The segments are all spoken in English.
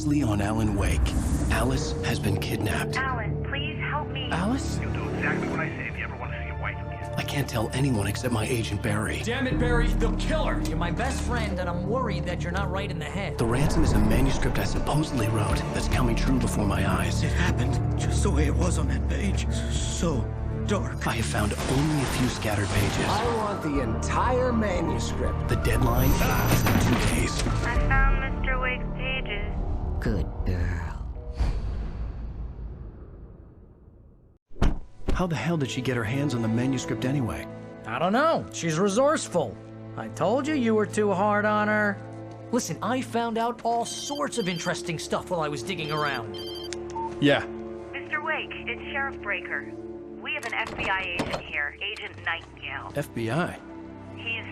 closely on Alan Wake. Alice has been kidnapped. Alan, please help me. Alice? You'll do exactly what I say if you ever want to see your wife again. I can't tell anyone except my agent Barry. Damn it, Barry, they'll kill her! You're my best friend, and I'm worried that you're not right in the head. The ransom is a manuscript I supposedly wrote that's coming true before my eyes. It happened just the way it was on that page. So dark. I have found only a few scattered pages. I want the entire manuscript. The deadline is in 2 days. I found Mr. Wake's pages. Good girl. How the hell did she get her hands on the manuscript anyway? I don't know. She's resourceful. I told you you were too hard on her. Listen, I found out all sorts of interesting stuff while I was digging around. Yeah. Mr. Wake, it's Sheriff Breaker. We have an FBI agent here, Agent Nightingale. FBI? He's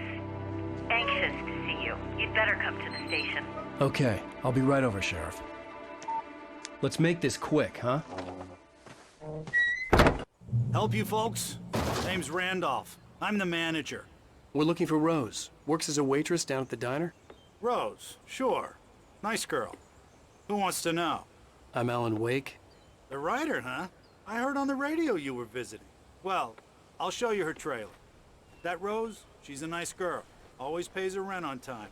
anxious to see you. You'd better come to the station. Okay, I'll be right over, Sheriff. Let's make this quick, huh? Help you folks? Name's Randolph. I'm the manager. We're looking for Rose. Works as a waitress down at the diner. Rose, sure. Nice girl. Who wants to know? I'm Alan Wake. The writer, huh? I heard on the radio you were visiting. Well, I'll show you her trailer. That Rose, she's a nice girl. Always pays her rent on time.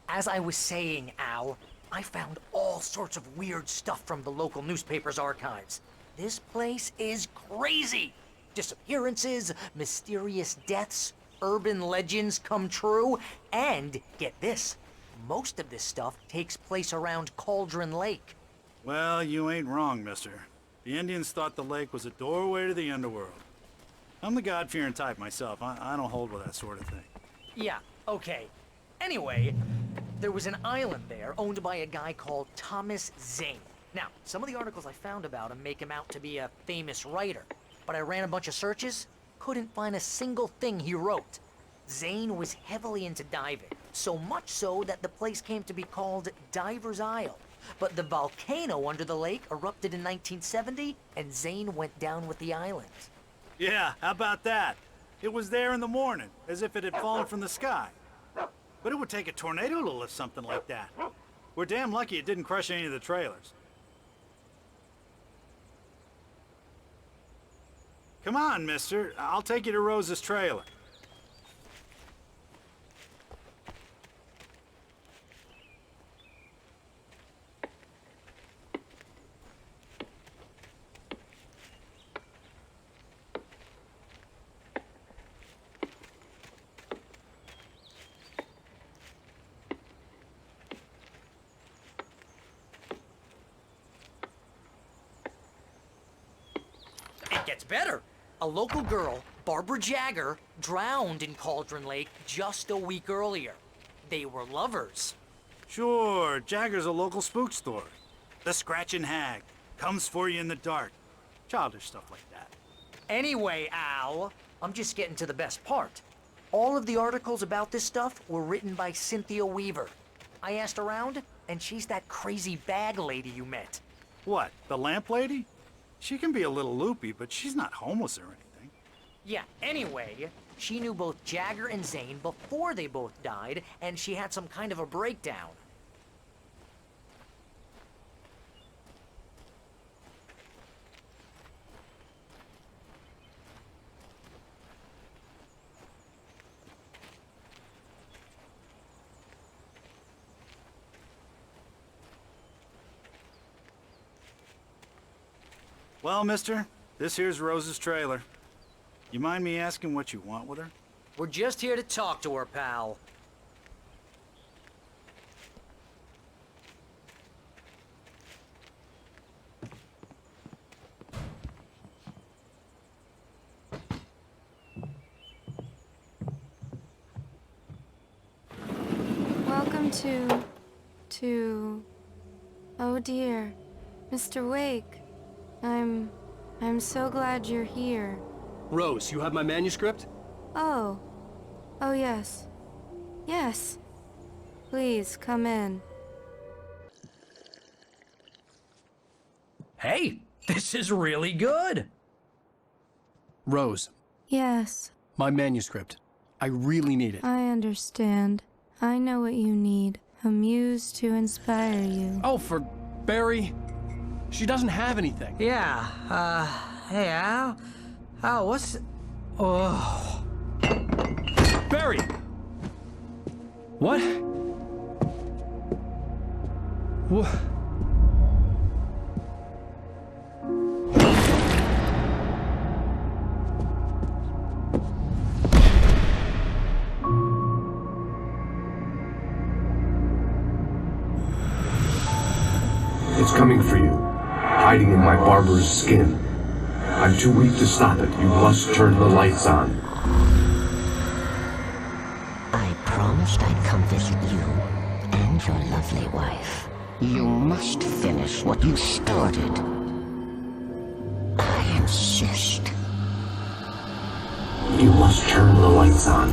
As I was saying, Al, I found all sorts of weird stuff from the local newspaper's archives. This place is crazy. Disappearances, mysterious deaths, urban legends come true, and get this, most of this stuff takes place around Cauldron Lake. Well, you ain't wrong, mister. The Indians thought the lake was a doorway to the underworld. I'm the God-fearing type myself. I don't hold with that sort of thing. Yeah, okay. Anyway, there was an island there owned by a guy called Thomas Zane. Now, some of the articles I found about him make him out to be a famous writer, but I ran a bunch of searches, couldn't find a single thing he wrote. Zane was heavily into diving, so much so that the place came to be called Diver's Isle. But the volcano under the lake erupted in 1970, and Zane went down with the island. Yeah, how about that? It was there in the morning, as if it had fallen from the sky. But it would take a tornado to lift something like that. We're damn lucky it didn't crush any of the trailers. Come on, mister. I'll take you to Rose's trailer. It gets better. A local girl, Barbara Jagger, drowned in Cauldron Lake just a week earlier. They were lovers. Sure, Jagger's a local spook story. The Scratching Hag comes for you in the dark. Childish stuff like that. Anyway, Al, I'm just getting to the best part. All of the articles about this stuff were written by Cynthia Weaver. I asked around, and she's that crazy bag lady you met. What, the lamp lady? She can be a little loopy, but she's not homeless or anything. Yeah, anyway, she knew both Jagger and Zane before they both died, and she had some kind of a breakdown. Well, mister, this here's Rose's trailer. You mind me asking what you want with her? We're just here to talk to her, pal. Welcome to... Oh dear, Mr. Wake. I'm so glad you're here. Rose, you have my manuscript? Oh. Oh, yes. Yes. Please, come in. Hey, this is really good. Rose, Yes, my manuscript. I really need it. I understand. I know what you need. A muse to inspire you. Oh, for Barry, she doesn't have anything. Yeah, hey, Al? Al, what's... Oh... Barry! What? What? It's coming for you, hiding in my barber's skin. I'm too weak to stop it. You must turn the lights on. I promised I'd come visit you and your lovely wife. You must finish what you started. I insist. You must turn the lights on.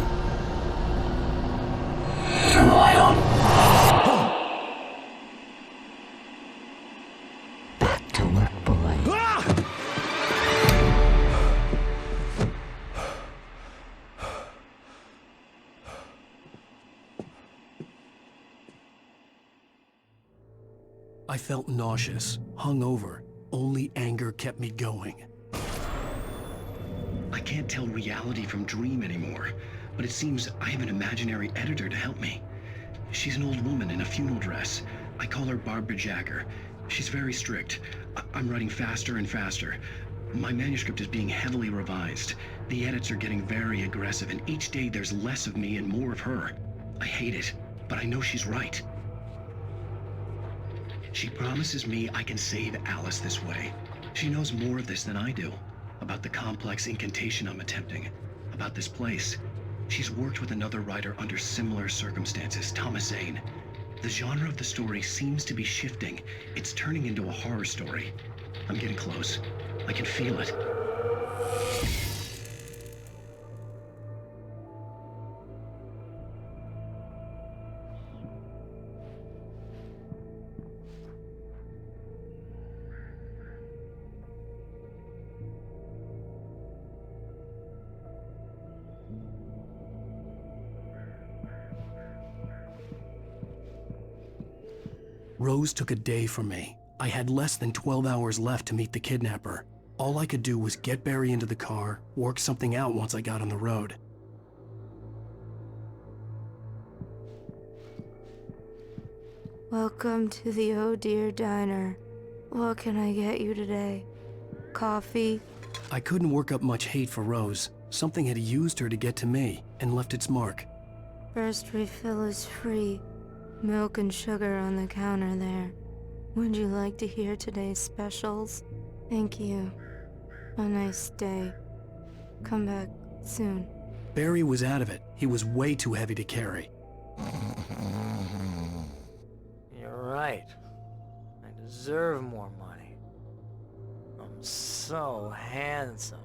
Turn the light on. Back to work, boy. I felt nauseous, hungover. Only anger kept me going. I can't tell reality from dream anymore, but it seems I have an imaginary editor to help me. She's an old woman in a funeral dress. I call her Barbara Jagger. She's very strict. I'm writing faster and faster. My manuscript is being heavily revised. The edits are getting very aggressive, and each day there's less of me and more of her. I hate it, but I know she's right. She promises me I can save Alice this way. She knows more of this than I do. About the complex incantation I'm attempting. About this place. She's worked with another writer under similar circumstances, Thomas Zane. The genre of the story seems to be shifting. It's turning into a horror story. I'm getting close. I can feel it. Rose took a day from me. I had less than 12 hours left to meet the kidnapper. All I could do was get Barry into the car, work something out once I got on the road. Welcome to the Oh Dear Diner. What can I get you today? Coffee? I couldn't work up much hate for Rose. Something had used her to get to me and left its mark. First refill is free. Milk and sugar on the counter there. Would you like to hear today's specials? Thank you. A nice day. Come back soon. Barry was out of it. He was way too heavy to carry. You're right. I deserve more money. I'm so handsome.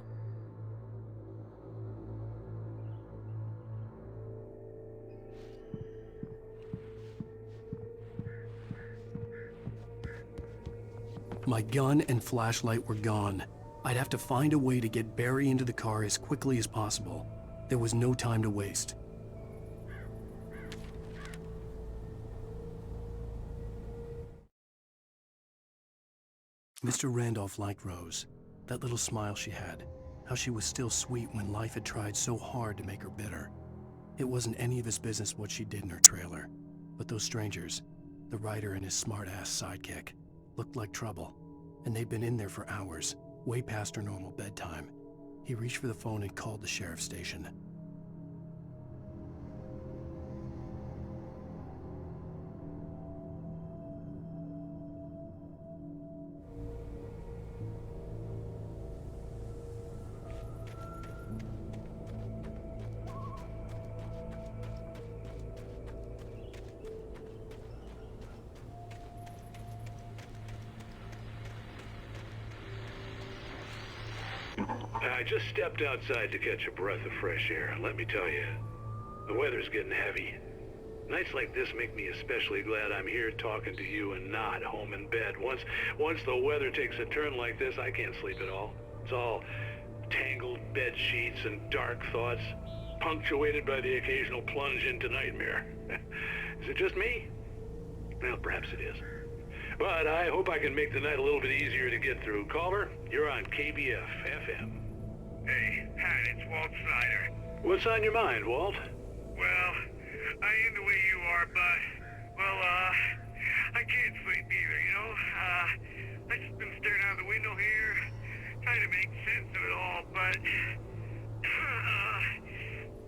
My gun and flashlight were gone. I'd have to find a way to get Barry into the car as quickly as possible. There was no time to waste. Mr. Randolph liked Rose. That little smile she had. How she was still sweet when life had tried so hard to make her bitter. It wasn't any of his business what she did in her trailer. But those strangers, the writer and his smart-ass sidekick, looked like trouble. And they'd been in there for hours, way past her normal bedtime. He reached for the phone and called the sheriff's station. I just stepped outside to catch a breath of fresh air. Let me tell you, the weather's getting heavy. Nights like this make me especially glad I'm here talking to you and not home in bed. Once the weather takes a turn like this, I can't sleep at all. It's all tangled bed sheets and dark thoughts, punctuated by the occasional plunge into nightmare. Is it just me? Well, perhaps it is. But I hope I can make the night a little bit easier to get through. Caller, you're on KBF FM. Hey, Pat, it's Walt Snyder. What's on your mind, Walt? Well, I ain't the way you are, but, well, I can't sleep either, you know? I just been staring out the window here, trying to make sense of it all, but,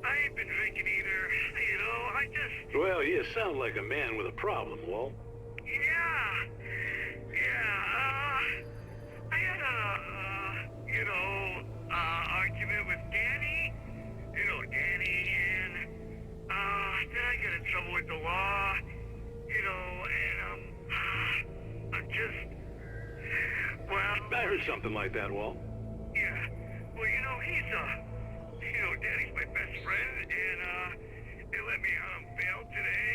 I ain't been drinking either, you know, I just... Well, you sound like a man with a problem, Walt. I had argument with Danny, and, then I got in trouble with the law, and, I'm just, well... I heard something like that, Walt. Yeah, well, Danny's my best friend, and, they let me out on bail today,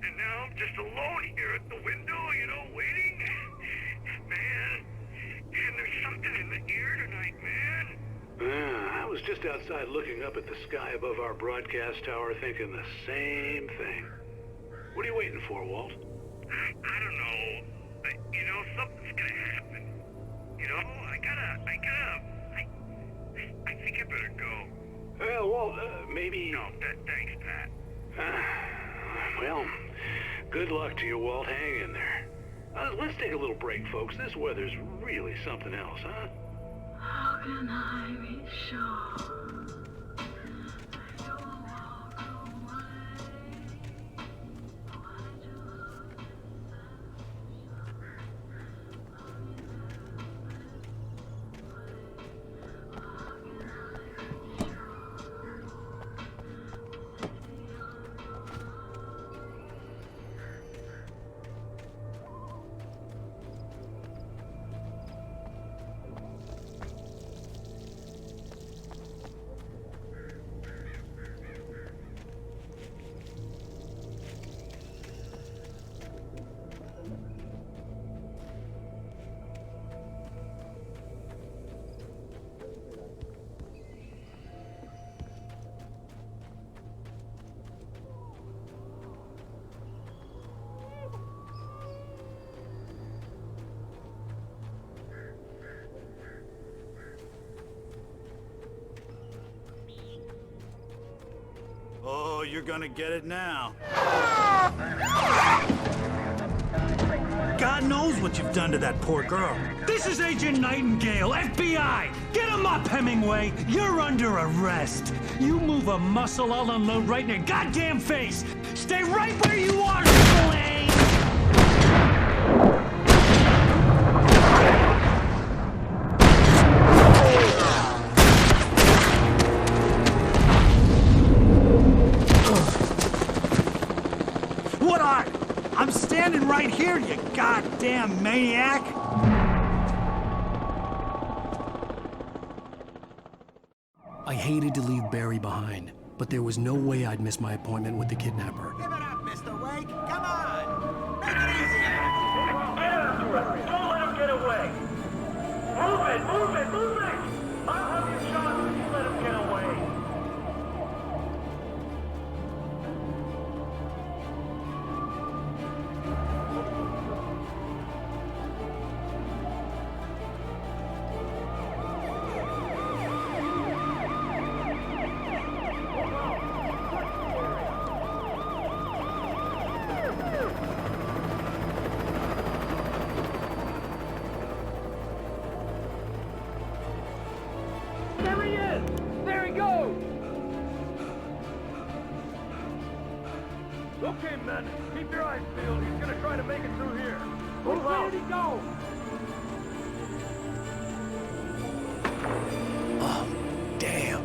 and now I'm just alone here at the window, waiting. Man, and there's something in the air tonight, man. I was just outside looking up at the sky above our broadcast tower thinking the same thing. What are you waiting for, Walt? I don't know. Something's gonna happen. I think I better go. Well, Walt, maybe... No, thanks, Pat. Well, good luck to you, Walt. Hang in there. Let's take a little break, folks. This weather's really something else, huh? How can I be sure? Oh, you're gonna get it now. God knows what you've done to that poor girl. This is Agent Nightingale, FBI! Get him up, Hemingway! You're under arrest! You move a muscle, I'll unload right in your goddamn face! Stay right where you are, Slane! What are? I'm standing right here, you goddamn maniac! I hated to leave Barry behind, but there was no way I'd miss my appointment with the kidnapper. Give it up, Mr. Wake! Come on! Make it easy! Get after him! Don't let him get away! Move it! Move it! Move it! I'll have you shot if you let him get away! There he is! There he goes! Okay, men, keep your eyes peeled. He's gonna try to make it through here. Where did he go? Oh, damn.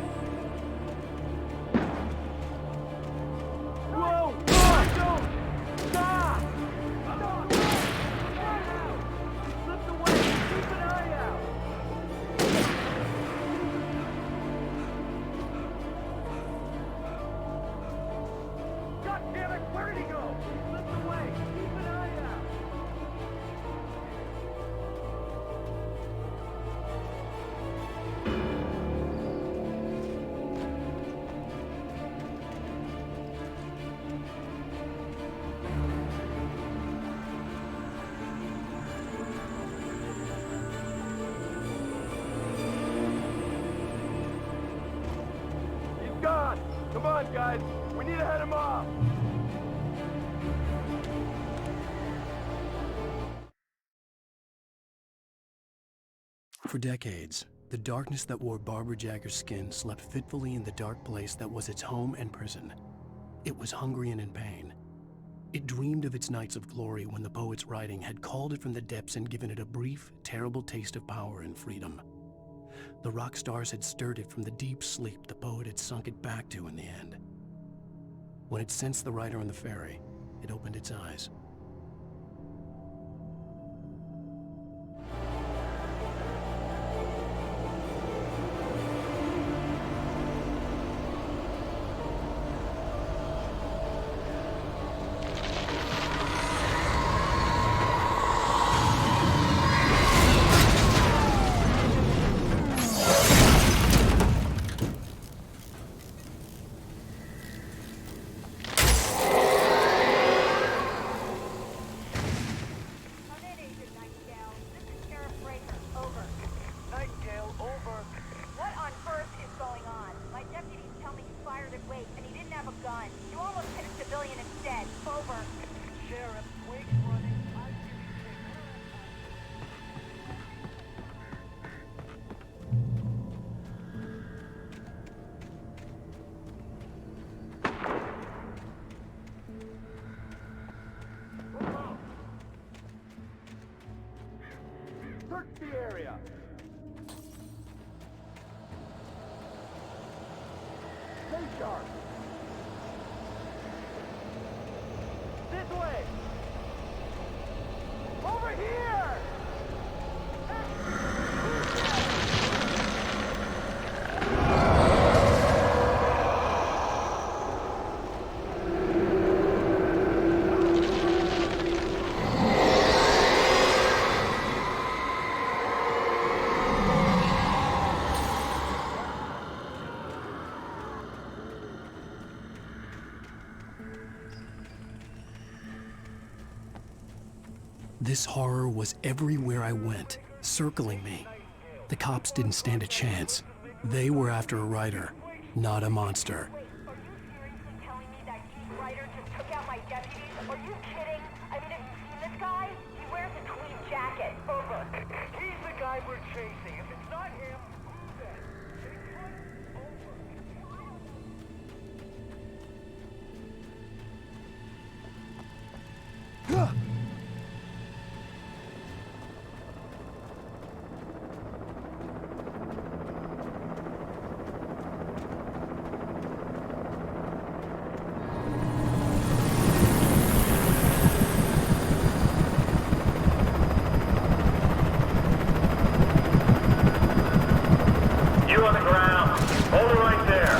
Whoa! Don't! Stop! Stop! He slipped away! Keep an eye out! God damn it! Where did he go? He slipped away! Keep an eye out! Come on, guys. We need to head him off. For decades, the darkness that wore Barbara Jagger's skin slept fitfully in the dark place that was its home and prison. It was hungry and in pain. It dreamed of its nights of glory when the poet's writing had called it from the depths and given it a brief, terrible taste of power and freedom. The rock stars had stirred it from the deep sleep the poet had sunk it back to in the end. When it sensed the writer on the ferry, it opened its eyes. Search the area. Stay sharp. This way. Over here. This horror was everywhere I went, circling me. The cops didn't stand a chance. They were after a writer, not a monster. Are you seriously telling me that Heath Ryder just took out my deputies? Are you kidding? I mean, have you seen this guy? He wears a tweed jacket. Over. He's the guy we're chasing. If it's not him, who's that? You on the ground. Hold it right there.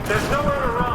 There's nowhere to run.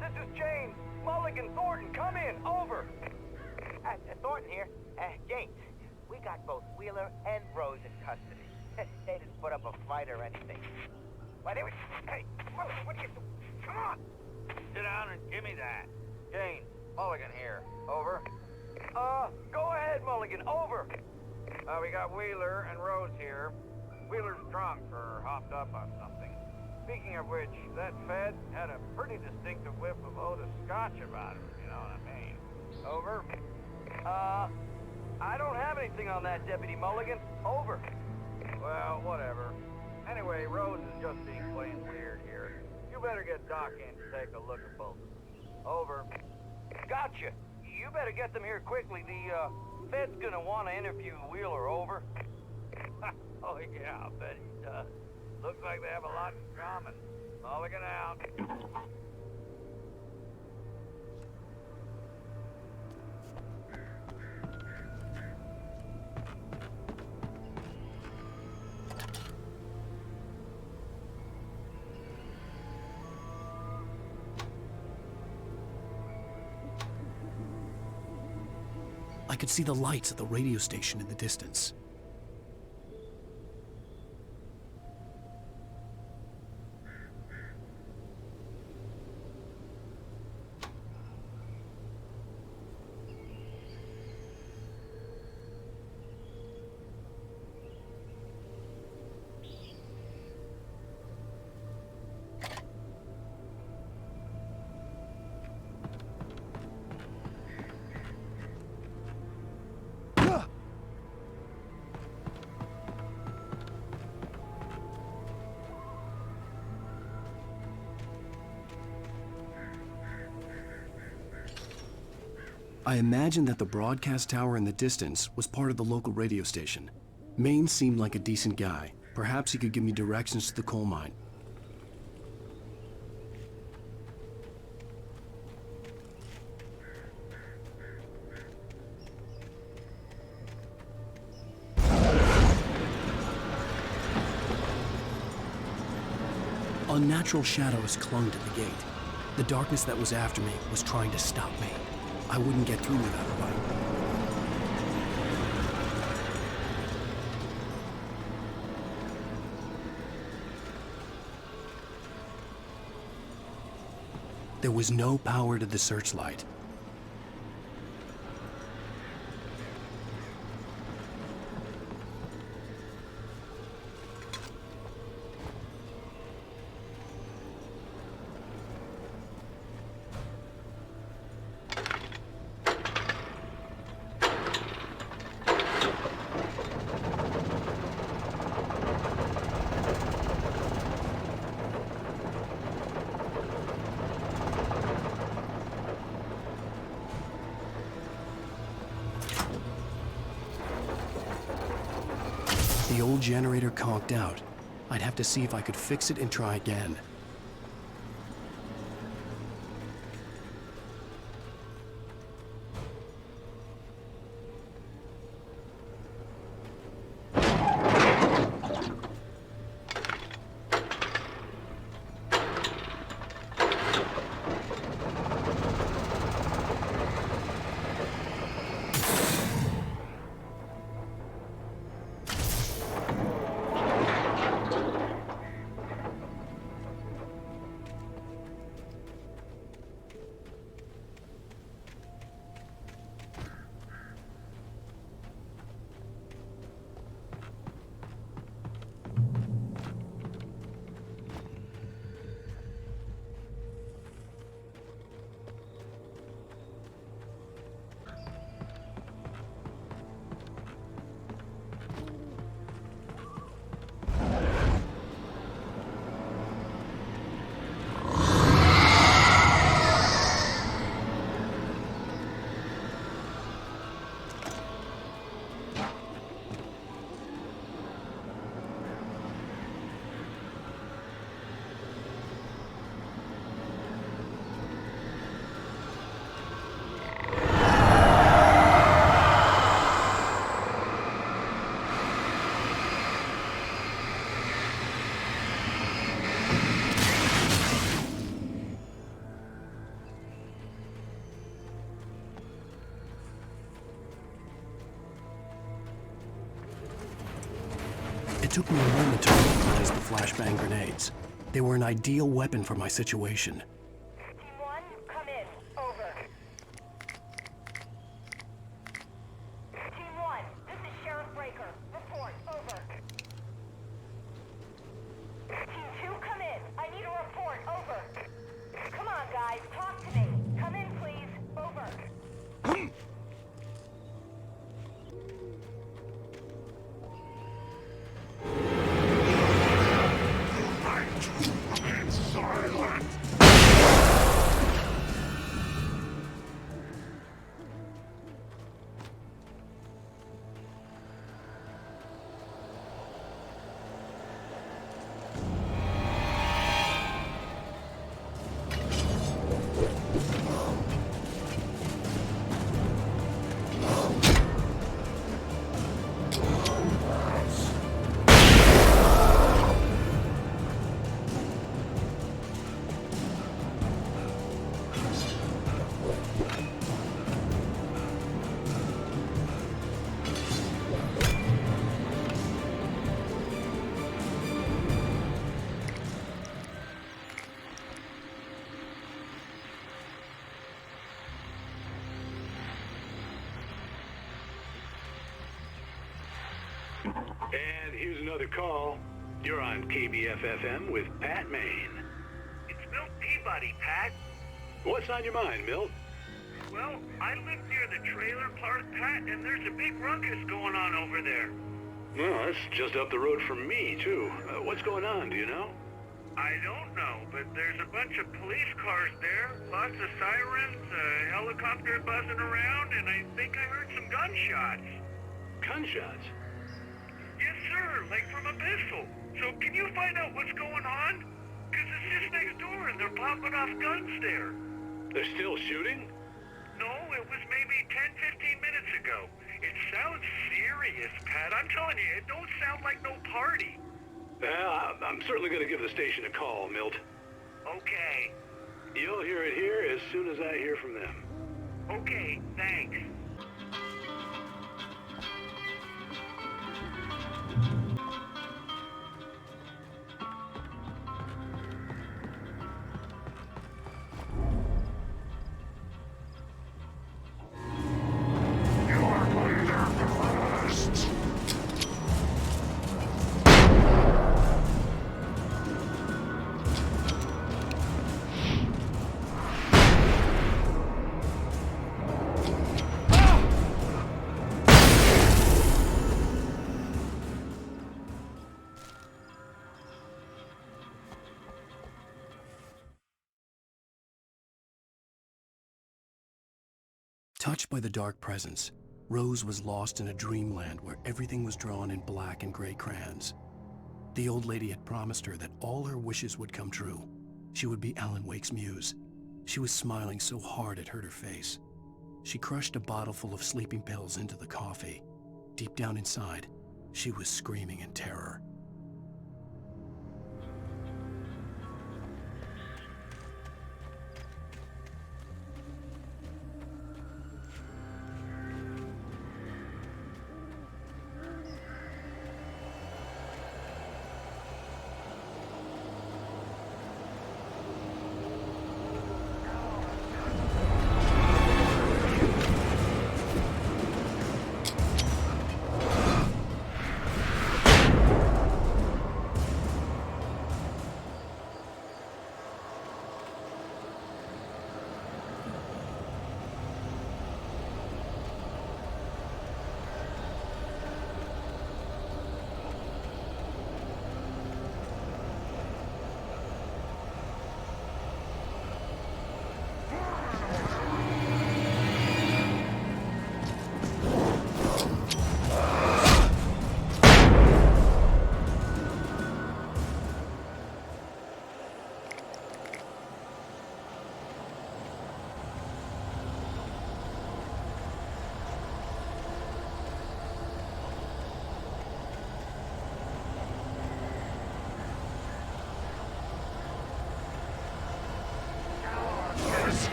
This is James. Mulligan, Thornton, come in. Over. Thornton here. James, we got both Wheeler and Rouse in custody. They didn't put up a fight or anything. Why did we... Hey, what do you... Come on! Sit down and give me that. Jane, Mulligan here. Over. Go ahead, Mulligan. Over. We got Wheeler and Rose here. Wheeler's drunk or hopped up on something. Speaking of which, that Fed had a pretty distinctive whiff of Otis Scotch about him, you know what I mean. Over. I don't have anything on that, Deputy Mulligan. Over. Well, whatever. Anyway, Rose is just being plain weird here. You better get Doc in to take a look at both. Over. Gotcha. You better get them here quickly. The, Fed's gonna want to interview Wheeler. Over. Oh, yeah, I bet he does. Looks like they have a lot in common. Mulligan out. I could see the lights at the radio station in the distance. I imagined that the broadcast tower in the distance was part of the local radio station. Maine seemed like a decent guy. Perhaps he could give me directions to the coal mine. Unnatural shadows clung to the gate. The darkness that was after me was trying to stop me. I wouldn't get through without a light. There was no power to the searchlight. The old generator conked out. I'd have to see if I could fix it and try again. It took me a moment to recognize the flashbang grenades. They were an ideal weapon for my situation. Team 1, come in. Over. Team 1, this is Sheriff Breaker. Report. Over. Team 2, come in. I need a report. Over. Come on, guys. Talk to me. Come in, please. Over. And here's another call. You're on KBF-FM with Pat Maine. It's Milt Peabody, Pat. What's on your mind, Milt? Well, I live near the trailer park, Pat, and there's a big ruckus going on over there. Well, that's just up the road from me, too. What's going on, do you know? I don't know, but there's a bunch of police cars there, lots of sirens, a helicopter buzzing around, and I think I heard some gunshots. Gunshots? Yes, sir, like from a pistol. So can you find out what's going on? Because it's just next door and they're popping off guns there. They're still shooting? No, it was maybe 10, 15 minutes ago. It sounds serious, Pat. I'm telling you, it don't sound like no party. Well, I'm certainly going to give the station a call, Milt. Okay. You'll hear it here as soon as I hear from them. Okay, thanks. Touched by the dark presence, Rose was lost in a dreamland where everything was drawn in black and gray crayons. The old lady had promised her that all her wishes would come true. She would be Alan Wake's muse. She was smiling so hard it hurt her face. She crushed a bottle full of sleeping pills into the coffee. Deep down inside, she was screaming in terror.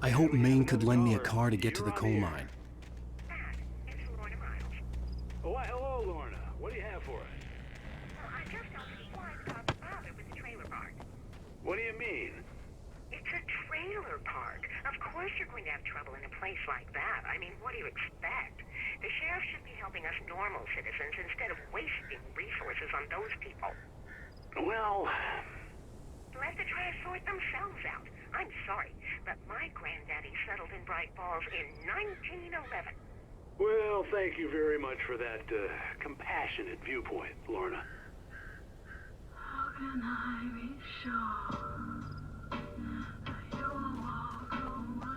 I hope Maine could lend me a car to get to the coal mine. Oh, why, hello, Lorna. What do you have for us? Well, I just noticed Squire's got bothered with the trailer park. What do you mean? It's a trailer park. Of course you're going to have trouble in a place like that. I mean, what do you expect? The sheriff should be helping us normal citizens instead of wasting resources on those people. Well... Let the try to sort themselves out. I'm sorry, but my granddaddy settled in Bright Falls in 1911. Well, thank you very much for that, compassionate viewpoint, Lorna. How can I be sure that you will walk away?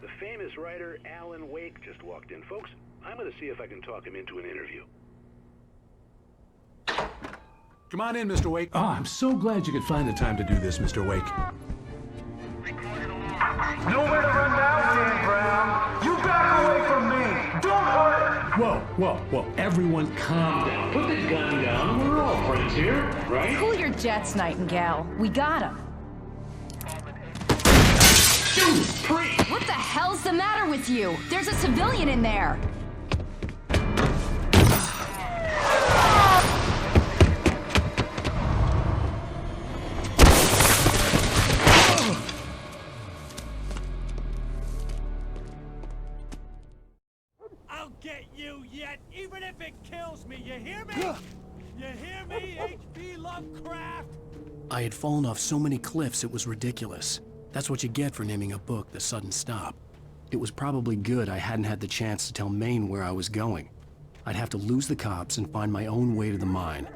The famous writer Alan Wake just walked in. Folks, I'm going to see if I can talk him into an interview. Come on in, Mr. Wake. Oh, I'm so glad you could find the time to do this, Mr. Wake. Nowhere to run now, Dan Brown. You back away from me. Don't hurt her. Whoa. Everyone calm down. Put the gun down. We're all friends here, right? Cool your jets, Nightingale. We got him. What the hell's the matter with you? There's a civilian in there. I'll get you yet, even if it kills me. You hear me? You hear me, H.P. Lovecraft? I had fallen off so many cliffs it was ridiculous. That's what you get for naming a book The Sudden Stop. It was probably good I hadn't had the chance to tell Maine where I was going. I'd have to lose the cops and find my own way to the mine.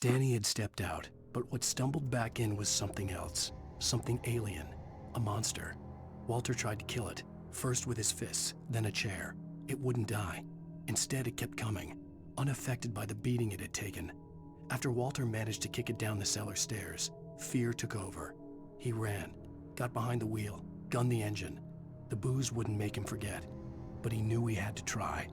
Danny had stepped out, but what stumbled back in was something else. Something alien. A monster. Walter tried to kill it, first with his fists, then a chair. It wouldn't die. Instead, it kept coming, unaffected by the beating it had taken. After Walter managed to kick it down the cellar stairs, fear took over. He ran, got behind the wheel, gunned the engine. The booze wouldn't make him forget, but he knew he had to try.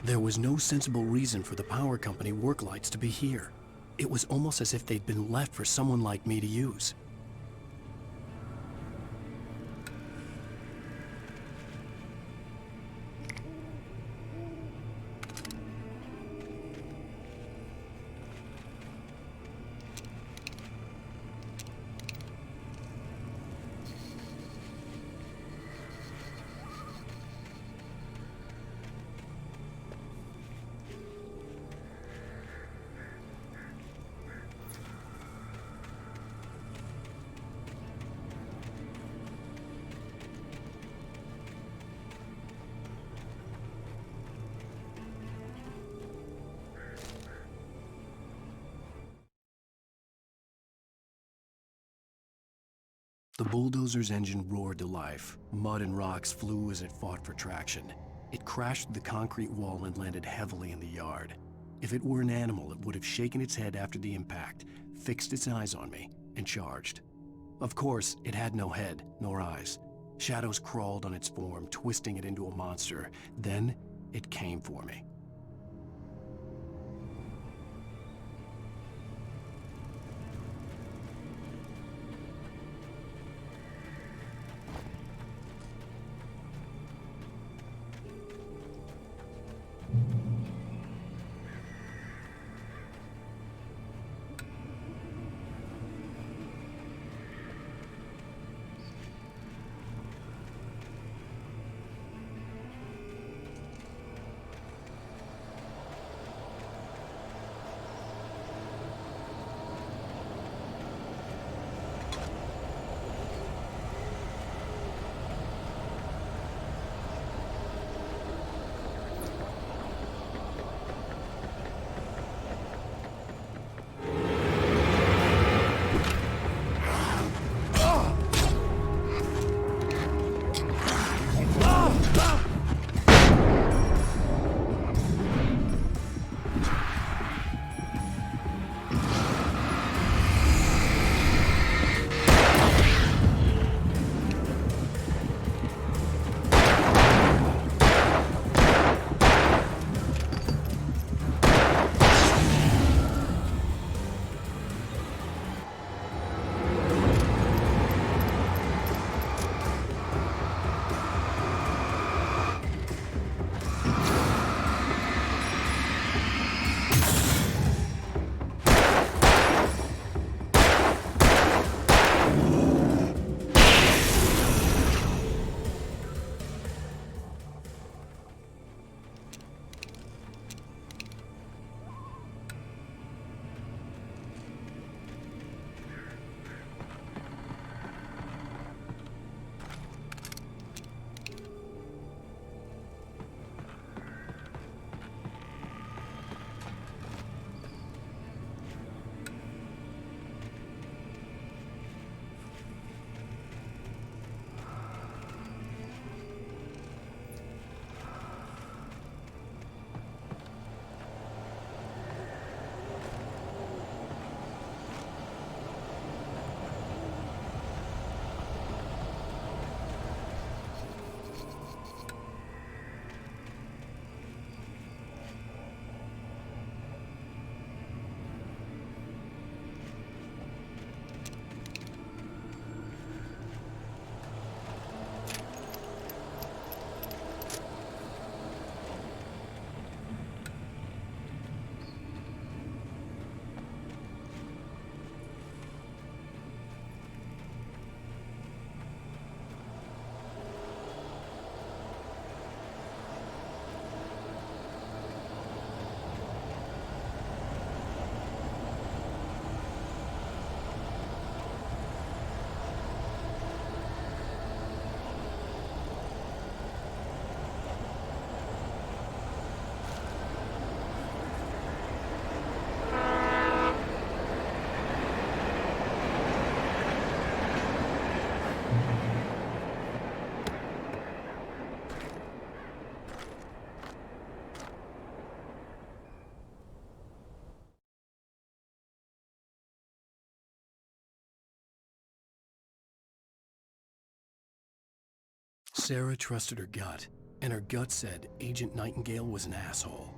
There was no sensible reason for the power company work lights to be here. It was almost as if they'd been left for someone like me to use. The bulldozer's engine roared to life. Mud and rocks flew as it fought for traction. It crashed through the concrete wall and landed heavily in the yard. If it were an animal, it would have shaken its head after the impact, fixed its eyes on me, and charged. Of course, it had no head, nor eyes. Shadows crawled on its form, twisting it into a monster. Then, it came for me. Sarah trusted her gut, and her gut said Agent Nightingale was an asshole.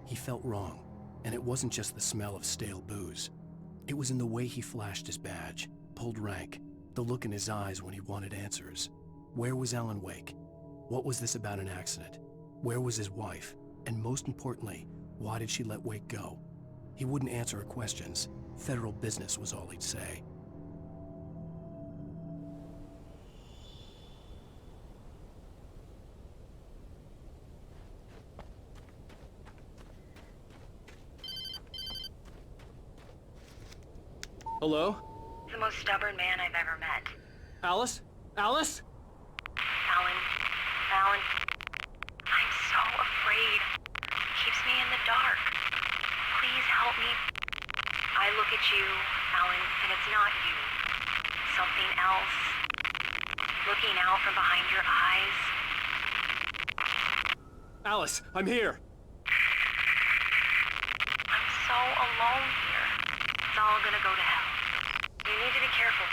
He felt wrong, and it wasn't just the smell of stale booze. It was in the way he flashed his badge, pulled rank, the look in his eyes when he wanted answers. Where was Alan Wake? What was this about an accident? Where was his wife? And most importantly, why did she let Wake go? He wouldn't answer her questions. Federal business was all he'd say. Hello? The most stubborn man I've ever met. Alice? Alice? Alan, I'm so afraid. He keeps me in the dark. Please help me. I look at you, Alan, and it's not you. Something else. Looking out from behind your eyes. Alice, I'm here. I'm so alone here. It's all gonna go to hell. You need to be careful.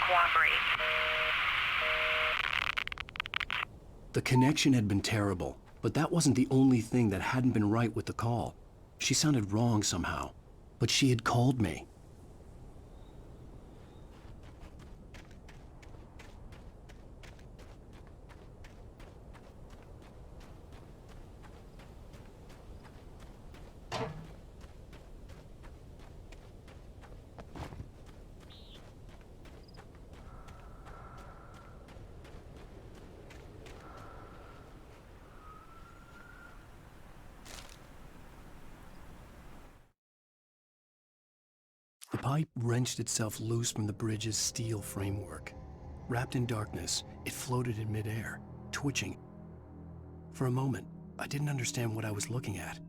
Cooperate. The connection had been terrible, but that wasn't the only thing that hadn't been right with the call. She sounded wrong somehow, but she had called me. The pipe wrenched itself loose from the bridge's steel framework. Wrapped in darkness, it floated in midair, twitching. For a moment, I didn't understand what I was looking at.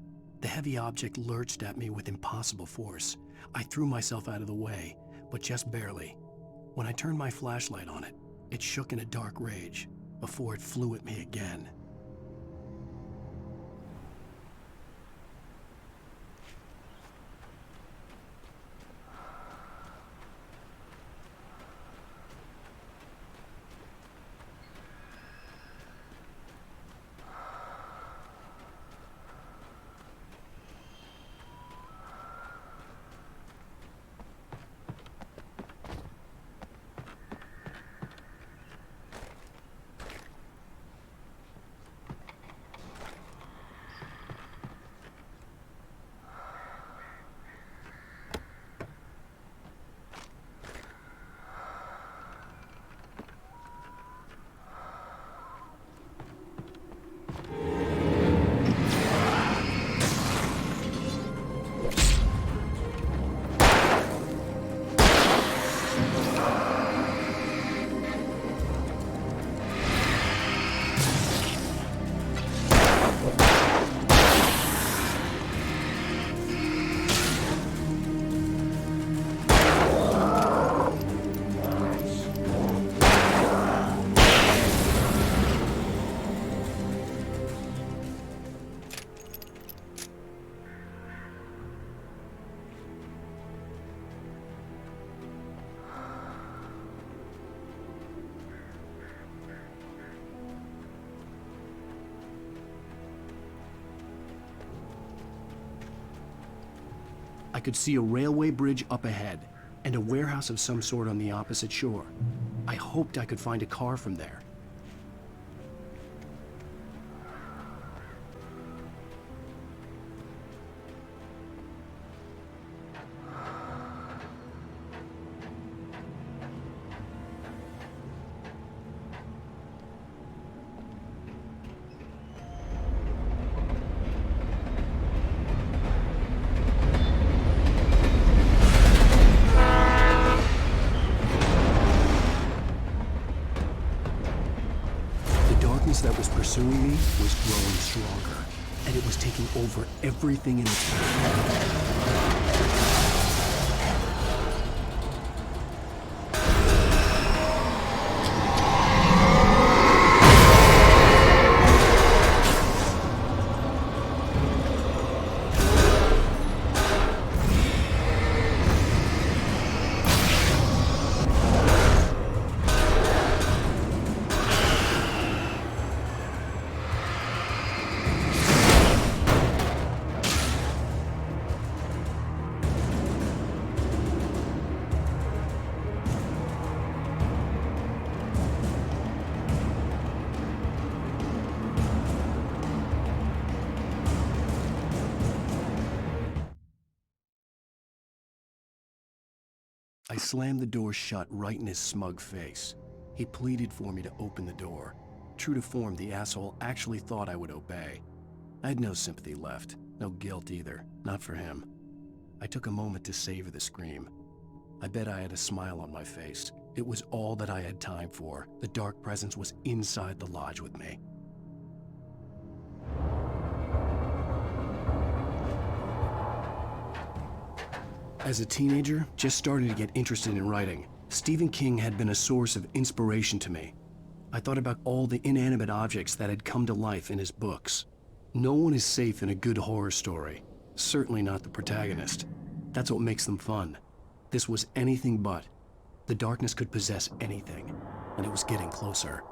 The heavy object lurched at me with impossible force. I threw myself out of the way, but just barely. When I turned my flashlight on it, it shook in a dark rage before it flew at me again. I could see a railway bridge up ahead, and a warehouse of some sort on the opposite shore. I hoped I could find a car from there. That was pursuing me was growing stronger, and it was taking over everything in its path. I slammed the door shut right in his smug face. He pleaded for me to open the door. True to form, the asshole actually thought I would obey. I had no sympathy left, no guilt either, not for him. I took a moment to savor the scream. I bet I had a smile on my face. It was all that I had time for. The dark presence was inside the lodge with me. As a teenager, just starting to get interested in writing, Stephen King had been a source of inspiration to me. I thought about all the inanimate objects that had come to life in his books. No one is safe in a good horror story. Certainly not the protagonist. That's what makes them fun. This was anything but. The darkness could possess anything, and it was getting closer.